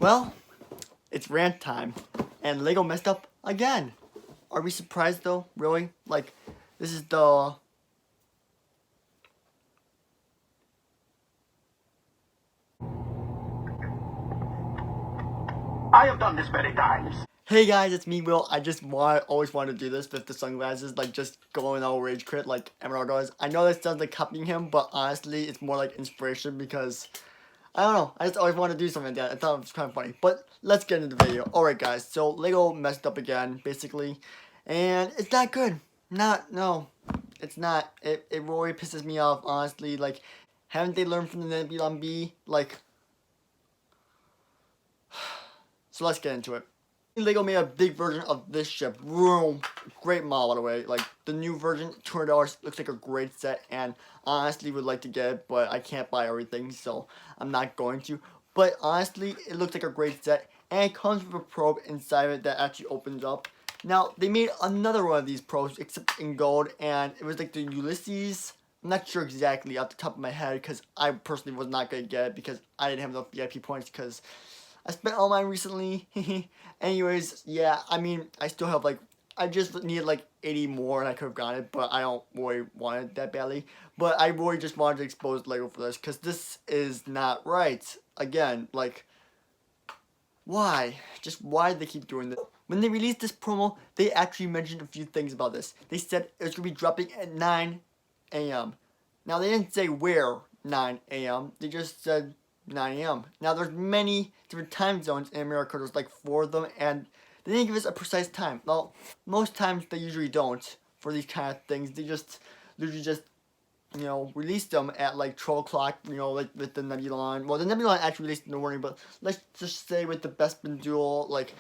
Well, it's rant time, and Lego messed up again. Are we surprised though? Really? Like, this is the... I have done this many times. Hey guys, it's me, Will. I just always wanted to do this with the sunglasses, like just going all rage quit like Emerald does. I know that sounds like copying him, but honestly, it's more like inspiration because, I don't know, I just always wanted to do something like that. I thought it was kind of funny. But let's get into the video. Alright guys, so Lego messed up again, basically, and it's not good. No, it's not. It really pisses me off, honestly. Like, haven't they learned from the Nebula B? Like, so let's get into it. Lego made a big version of this ship. Vroom. Great model, by the way. Like, the new version, $200, looks like a great set, and honestly would like to get it, but I can't buy everything, so I'm not going to. But honestly, it looks like a great set, and it comes with a probe inside of it that actually opens up. Now, they made another one of these probes, except in gold, and it was like the Ulysses. I'm not sure exactly off the top of my head, because I personally was not going to get it, because I didn't have enough VIP points, because I spent all mine recently. Anyways, yeah, I mean, I still have like, I just needed like 80 more and I could have gotten it, but I don't really want it that badly. But I really just wanted to expose Lego for this, because this is not right. Again, like, why? Just why do they keep doing this? When they released this promo, they actually mentioned a few things about this. They said it was going to be dropping at 9 a.m. Now, they didn't say where 9 a.m. They just said 9 a.m. Now, there's many different time zones in America. There's like 4 of them, and they didn't give us a precise time. Well, most times they usually don't for these kind of things. They just literally just, you know, release them at like 12 o'clock, you know, like with the Nebula. Well, the Nebula actually released in the morning, but let's just say with the Bespin Duel, like,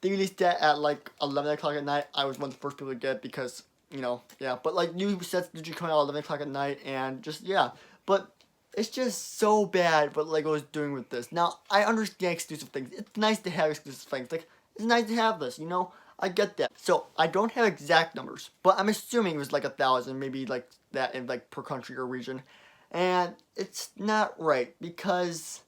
they released that at like 11 o'clock at night. I was one of the first people to get because, you know, yeah. But like new sets usually come out at 11 o'clock at night and just, yeah. But it's just so bad what Lego is doing with this. Now, I understand exclusive things. It's nice to have exclusive things. Like, it's nice to have this, you know? I get that. So, I don't have exact numbers, but I'm assuming it was like 1,000, maybe like that in like per country or region. And it's not right because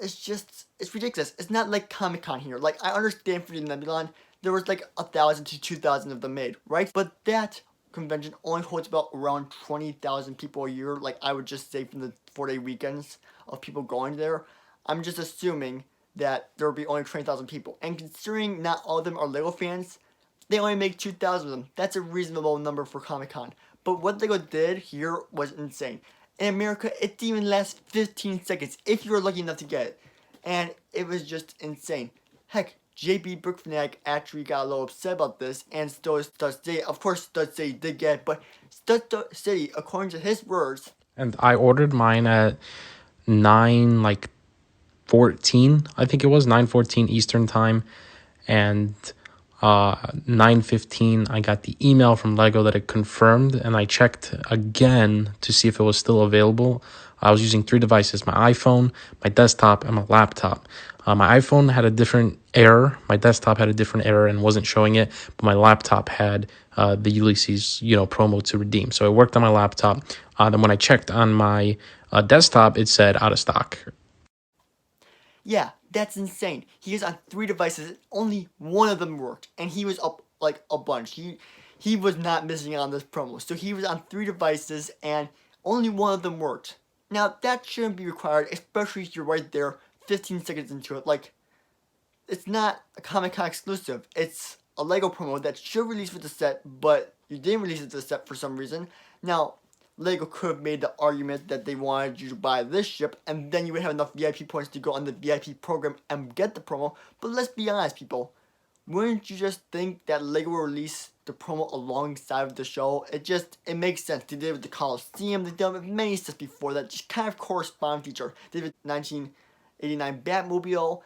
it's ridiculous. It's not like Comic-Con here. Like, I understand for the Nebulon, there was like 1,000 to 2,000 of them made, right? But that convention only holds about around 20,000 people a year. Like, I would just say from the 4-day weekends of people going there, I'm just assuming that there will be only 20,000 people. And considering not all of them are Lego fans, they only make 2,000 of them. That's a reasonable number for Comic-Con. But what Lego did here was insane. In America, it didn't even last 15 seconds if you were lucky enough to get it. And it was just insane. Heck, JB Brick Fanatic actually got a little upset about this, and Stud City, of course Stud City did get it, but Stud City, according to his words... And I ordered mine at 9:14, I think it was 9:14 Eastern time, and 9:15 I got the email from Lego that it confirmed, and I checked again to see if it was still available. I was using 3 devices: my iPhone, my desktop, and my laptop. My iPhone had a different error, my desktop had a different error and wasn't showing it, but my laptop had the Ulysses, promo to redeem. So it worked on my laptop. Then when I checked on my desktop, it said out of stock. Yeah, that's insane. He is on 3 devices, only one of them worked, and he was up like a bunch. He was not missing on this promo. So he was on 3 devices, and only one of them worked. Now, that shouldn't be required, especially if you're right there 15 seconds into it. Like, it's not a Comic-Con exclusive. It's a Lego promo that should release with the set, but you didn't release it with the set for some reason. Now, Lego could have made the argument that they wanted you to buy this ship, and then you would have enough VIP points to go on the VIP program and get the promo. But let's be honest, people. Wouldn't you just think that Lego will release the promo alongside of the show? It makes sense. They did it with the Coliseum. They did it with many sets before that just kind of correspond to each other. They did it with 1989 Batmobile.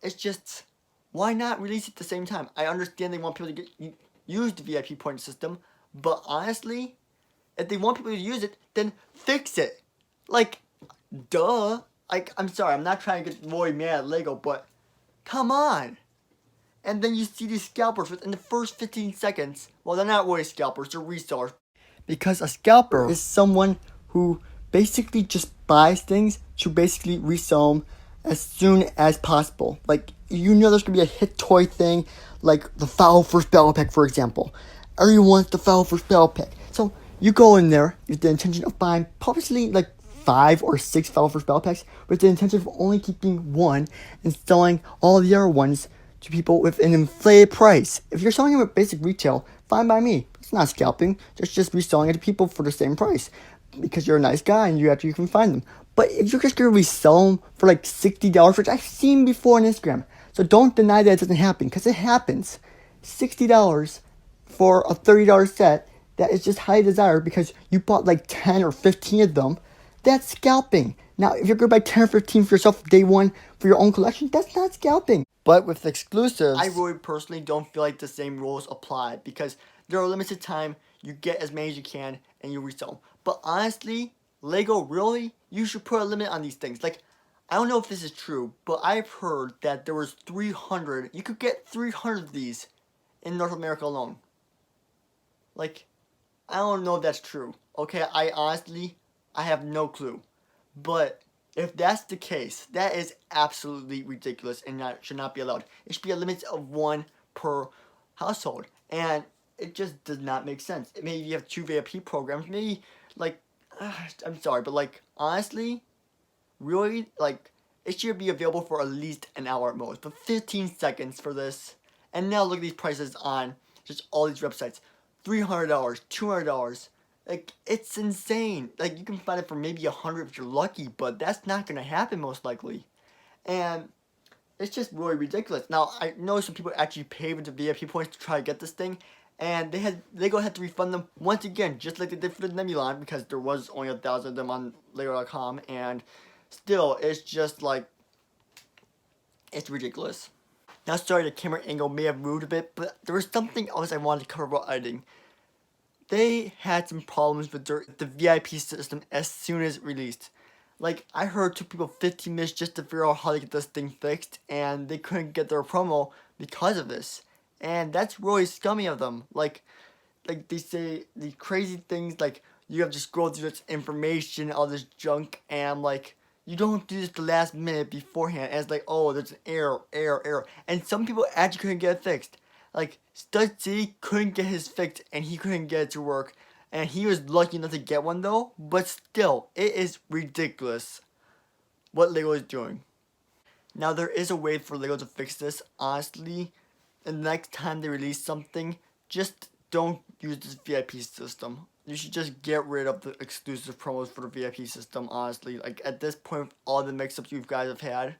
It's just, why not release it at the same time? I understand they want people to use the VIP point system, but honestly, if they want people to use it, then fix it. Like, duh. Like, I'm sorry, I'm not trying to get really mad at Lego, but come on. And then you see these scalpers within the first 15 seconds. Well, they're not really scalpers, they're resellers. Because a scalper is someone who basically just buys things to basically resell them as soon as possible. Like, you know there's going to be a hit toy thing, like the Foul First Battle Pack, for example. Everyone wants the Foul First Battle Pack. So, you go in there with the intention of buying probably like 5 or 6 Foul First Battle Packs, with the intention of only keeping one and selling all the other ones to people with an inflated price. If you're selling them at basic retail, fine by me. It's not scalping. Just reselling it to people for the same price because you're a nice guy and you can find them. But if you're just gonna resell them for like $60, which I've seen before on Instagram, so don't deny that it doesn't happen, because it happens. $60 for a $30 set that is just highly desired because you bought like 10 or 15 of them. That's scalping. Now, if you're gonna buy 10 or 15 for yourself day one for your own collection, that's not scalping. But with exclusives, I really personally don't feel like the same rules apply, because there are limited time. You get as many as you can and you resell them. But honestly, Lego, really? You should put a limit on these things. Like, I don't know if this is true, but I've heard that there was 300. You could get 300 of these in North America alone. Like, I don't know if that's true. Okay, I have no clue. But if that's the case, that is absolutely ridiculous and should not be allowed. It should be a limit of 1 per household. And it just does not make sense. Maybe you have 2 VIP programs. Maybe, like, I'm sorry, but, like, honestly, really, like, it should be available for at least an hour at most. But 15 seconds for this. And now look at these prices on just all these websites. $300, $200. Like, it's insane. Like, you can find it for maybe 100 if you're lucky, but that's not going to happen most likely. And it's just really ridiculous. Now, I know some people actually paid with the VIP points to try to get this thing, and Lego had to refund them once again, just like they did for the Nebulon, because there was only 1,000 of them on Lego.com, and still, it's just like, it's ridiculous. Now, sorry, the camera angle may have moved a bit, but there was something else I wanted to cover about editing. They had some problems with the VIP system as soon as released. Like, I heard it took people 15 minutes just to figure out how to get this thing fixed, and they couldn't get their promo because of this. And that's really scummy of them. Like they say these crazy things, like, you have to scroll through this information, all this junk, and like, you don't do this the last minute beforehand, and it's like, oh, there's an error. And some people actually couldn't get it fixed. Like, Stud City couldn't get his fixed, and he couldn't get it to work. And he was lucky enough to get one, though. But still, it is ridiculous what Lego is doing. Now, there is a way for Lego to fix this, honestly. And the next time they release something, just don't use this VIP system. You should just get rid of the exclusive promos for the VIP system, honestly. Like, at this point, with all the mix-ups you guys have had,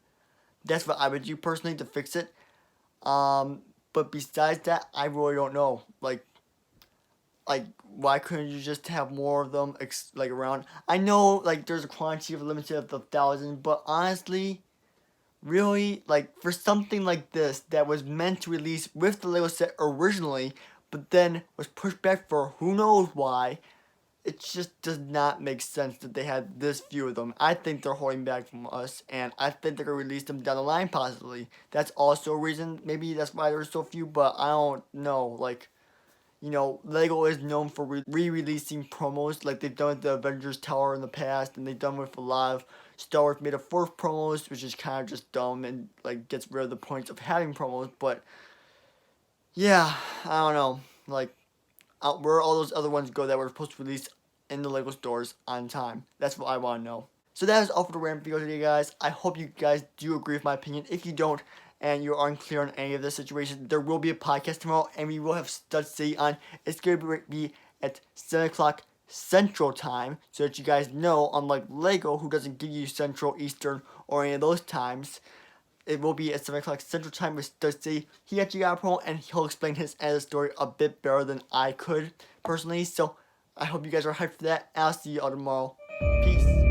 that's what I would do personally to fix it. But besides that, I really don't know. Like, why couldn't you just have more of them, like, around? I know, like, there's a quantity of limited of 1,000, but honestly, really, like, for something like this that was meant to release with the Lego set originally, but then was pushed back for who knows why, it just does not make sense that they had this few of them. I think they're holding back from us, and I think they're going to release them down the line, possibly. That's also a reason. Maybe that's why there's so few, but I don't know. Like, you know, Lego is known for re-releasing promos, like they've done with the Avengers Tower in the past, and they've done with a lot of Star Wars Made of Force promos, which is kind of just dumb and, like, gets rid of the points of having promos. But yeah, I don't know. Like, where all those other ones go that were supposed to release in the Lego stores on time? That's what I want to know. So that is all for the rant video today, guys. I hope you guys do agree with my opinion. If you don't, and you're unclear on any of this situation, there will be a podcast tomorrow, and we will have Stud City on. It's going to be at 7 o'clock Central Time, so that you guys know, unlike Lego, who doesn't give you Central, Eastern, or any of those times, it will be at 7 o'clock Central Time with Stud City. He actually got a promo, and he'll explain his end of the story a bit better than I could, personally. So I hope you guys are hyped for that. I'll see you all tomorrow. Peace.